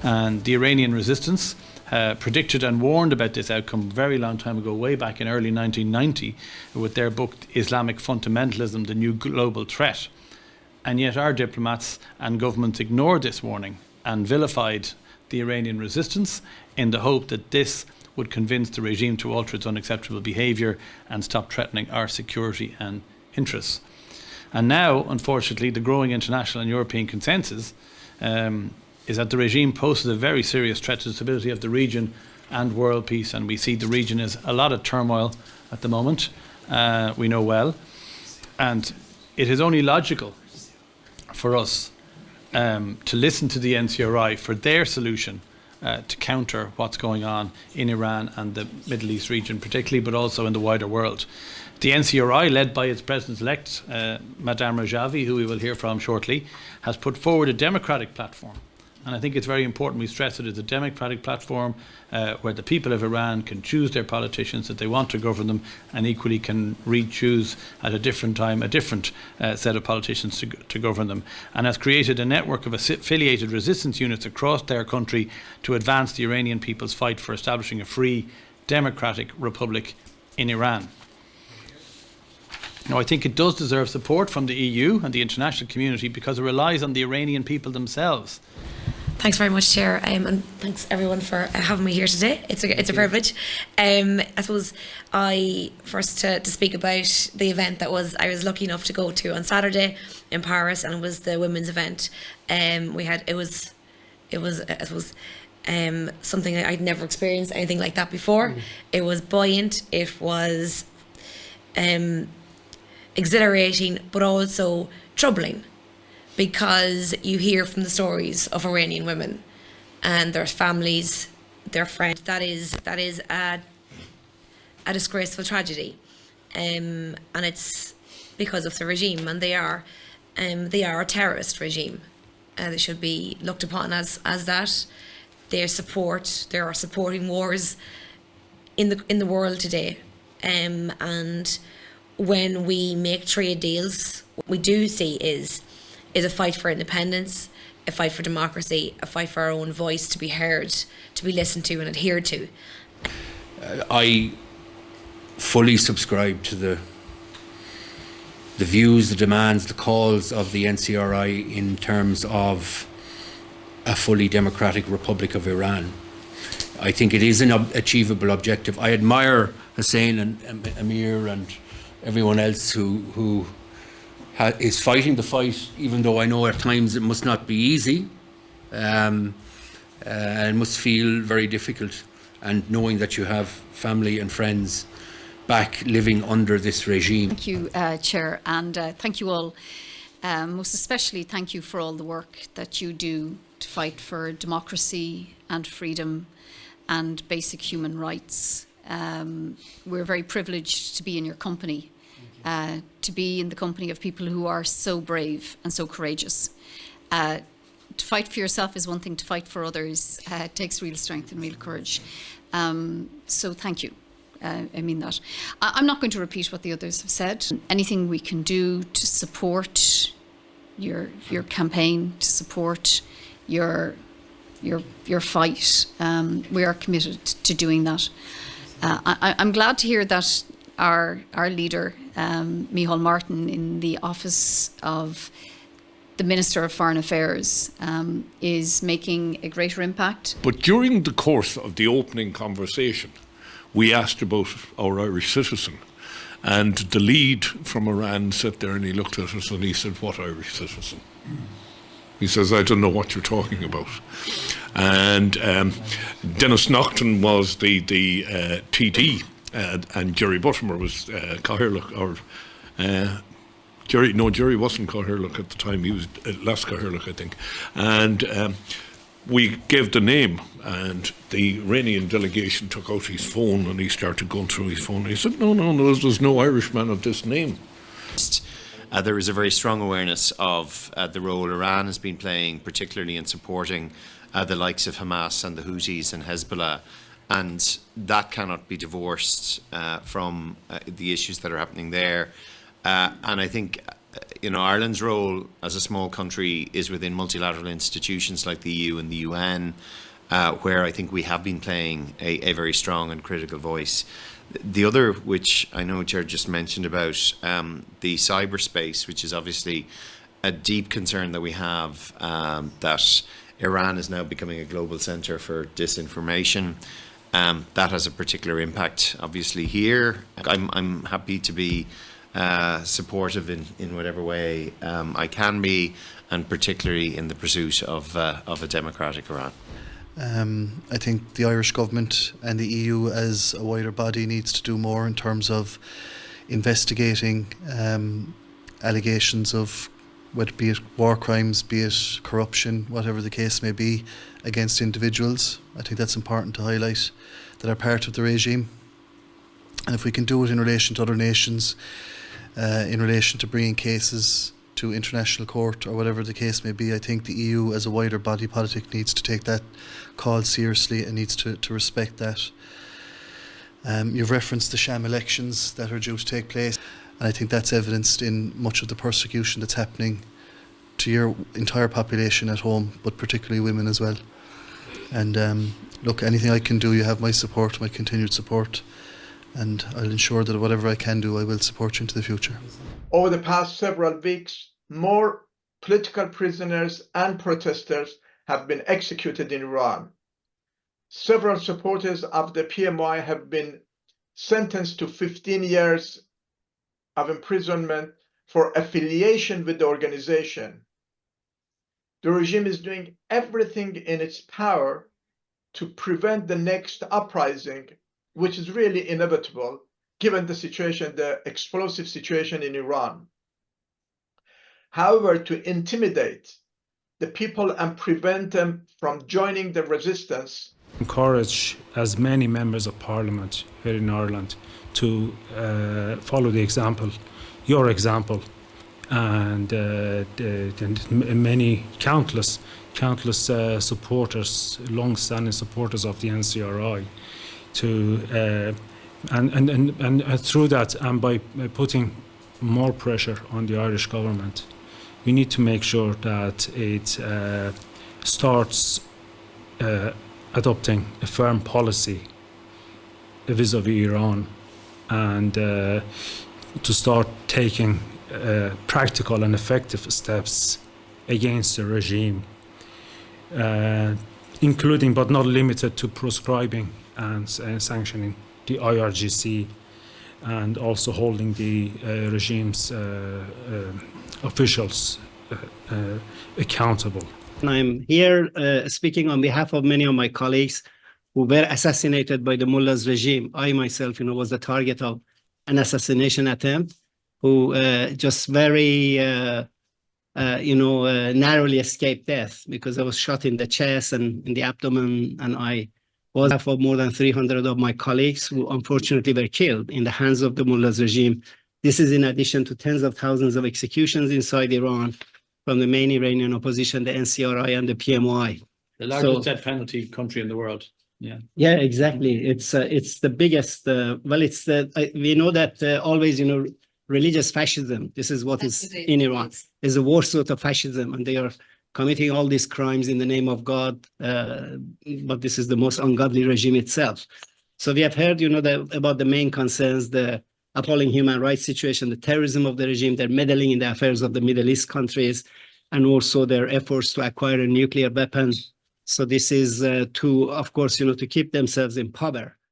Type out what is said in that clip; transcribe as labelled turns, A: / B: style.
A: And the Iranian resistance predicted and warned about this outcome very long time ago, way back in early 1990, with their book Islamic Fundamentalism, The New Global Threat. And yet our diplomats and governments ignored this warning and vilified the Iranian resistance in the hope that this would convince the regime to alter its unacceptable behaviour and stop threatening our security and interests. And now, unfortunately, the growing international and European consensus is that the regime poses a very serious threat to the stability of the region and world peace. And we see the region is a lot of turmoil at the moment, we know well. And it is only logical for us to listen to the NCRI for their solution to counter what's going on in Iran and the Middle East region particularly, but also in the wider world. The NCRI, led by its President-elect, Madame Rajavi, who we will hear from shortly, has put forward a democratic platform. And I think it's very important we stress it as a democratic platform where the people of Iran can choose their politicians that they want to govern them, and equally can re-choose at a different time a different set of politicians to govern them, and has created a network of affiliated resistance units across their country to advance the Iranian people's fight for establishing a free, democratic republic in Iran. Now, I think it does deserve support from the EU and the international community because it relies on the Iranian people themselves.
B: Thanks very much, Chair, and thanks everyone for having me here today. It's a privilege. I suppose to speak about the event that I was lucky enough to go to on Saturday in Paris, and it was the women's event. It was I suppose something I'd never experienced anything like that before. It was buoyant. It was exhilarating, but also troubling, because you hear from the stories of Iranian women and their families, their friends. That is a disgraceful tragedy, and it's because of the regime, and they are a terrorist regime. They should be looked upon as that. They are supporting wars in the world today, and when we make trade deals, what we do see is a fight for independence, a fight for democracy, a fight for our own voice to be heard, to be listened to and adhered to.
C: I fully subscribe to the views, the demands, the calls of the NCRI in terms of a fully democratic Republic of Iran. I think it is an achievable objective. I admire Hussein and Amir and everyone else who is fighting the fight, even though I know at times it must not be easy, and it must feel very difficult, and knowing that you have family and friends back living under this regime.
D: Thank you, Chair, and thank you all. Most especially thank you for all the work that you do to fight for democracy and freedom and basic human rights. We're very privileged to be in your company. To be in the company of people who are so brave and so courageous. To fight for yourself is one thing, to fight for others takes real strength and real courage. So thank you. I mean that. I'm not going to repeat what the others have said. Anything we can do to support your campaign, to support your fight, we are committed to doing that. I'm glad to hear that our leader, Micheál Martin, in the office of the Minister of Foreign Affairs, is making a greater impact.
E: But during the course of the opening conversation, we asked about our Irish citizen, and the lead from Iran sat there and he looked at us and he said, "What Irish citizen?" He says, "I don't know what you're talking about." And Dennis Naughton was the TD, and Jerry Buttimer was Cathaoirleach, or Jerry wasn't Cathaoirleach at the time, he was last Cathaoirleach, I think. And we gave the name, and the Iranian delegation took out his phone and he started going through his phone. He said, no, there's no Irishman of this name.
F: There is a very strong awareness of the role Iran has been playing, particularly in supporting the likes of Hamas and the Houthis and Hezbollah, and that cannot be divorced from the issues that are happening there. And I think Ireland's role as a small country is within multilateral institutions like the EU and the UN, where I think we have been playing a very strong and critical voice. The other, which I know Chair just mentioned about the cyberspace, which is obviously a deep concern that we have, that Iran is now becoming a global centre for disinformation. That has a particular impact, obviously, here. I'm happy to be supportive in whatever way I can be, and particularly in the pursuit of a democratic Iran.
G: I think the Irish government and the EU as a wider body needs to do more in terms of investigating allegations of, whether be it war crimes, be it corruption, whatever the case may be, against individuals. I think that's important to highlight, that are part of the regime. And if we can do it in relation to other nations, in relation to bringing cases to international court or whatever the case may be, I think the EU as a wider body politic needs to take that call seriously and needs to respect that. You've referenced the sham elections that are due to take place, and I think that's evidenced in much of the persecution that's happening to your entire population at home, but particularly women as well. And look, anything I can do, you have my support, my continued support, and I'll ensure that whatever I can do, I will support you into the future.
H: Over the past several weeks, more political prisoners and protesters have been executed in Iran. Several supporters of the PMI have been sentenced to 15 years of imprisonment for affiliation with the organization. The regime is doing everything in its power to prevent the next uprising, which is really inevitable given the situation, the explosive situation in Iran. However, to intimidate the people and prevent them from joining the resistance.
I: Encourage as many members of Parliament here in Ireland to follow the example, your example, and many countless supporters, long-standing supporters of the NCRI, to and through that, and by putting more pressure on the Irish government, we need to make sure that it starts adopting a firm policy vis-a-vis Iran, and to start taking practical and effective steps against the regime, including but not limited to proscribing and sanctioning the IRGC, and also holding the regime's officials accountable.
J: I'm here speaking on behalf of many of my colleagues who were assassinated by the mullah's regime. I myself, was the target of an assassination attempt, who just very, narrowly escaped death because I was shot in the chest and in the abdomen, and I was half of more than 300 of my colleagues who unfortunately were killed in the hands of the mullah's regime. This is in addition to tens of thousands of executions inside Iran from the main Iranian opposition, the NCRI and the PMI.
A: The largest death penalty country in the world. Yeah.
J: Yeah, exactly. It's the biggest. We know that always, religious fascism. This is what is in Iran. Is the worst sort of fascism, and they are committing all these crimes in the name of God. But this is the most ungodly regime itself. So we have heard, about the main concerns: the appalling human rights situation, the terrorism of the regime, their meddling in the affairs of the Middle East countries, and also their efforts to acquire a nuclear weapon. So this is to, of course, to keep themselves in power.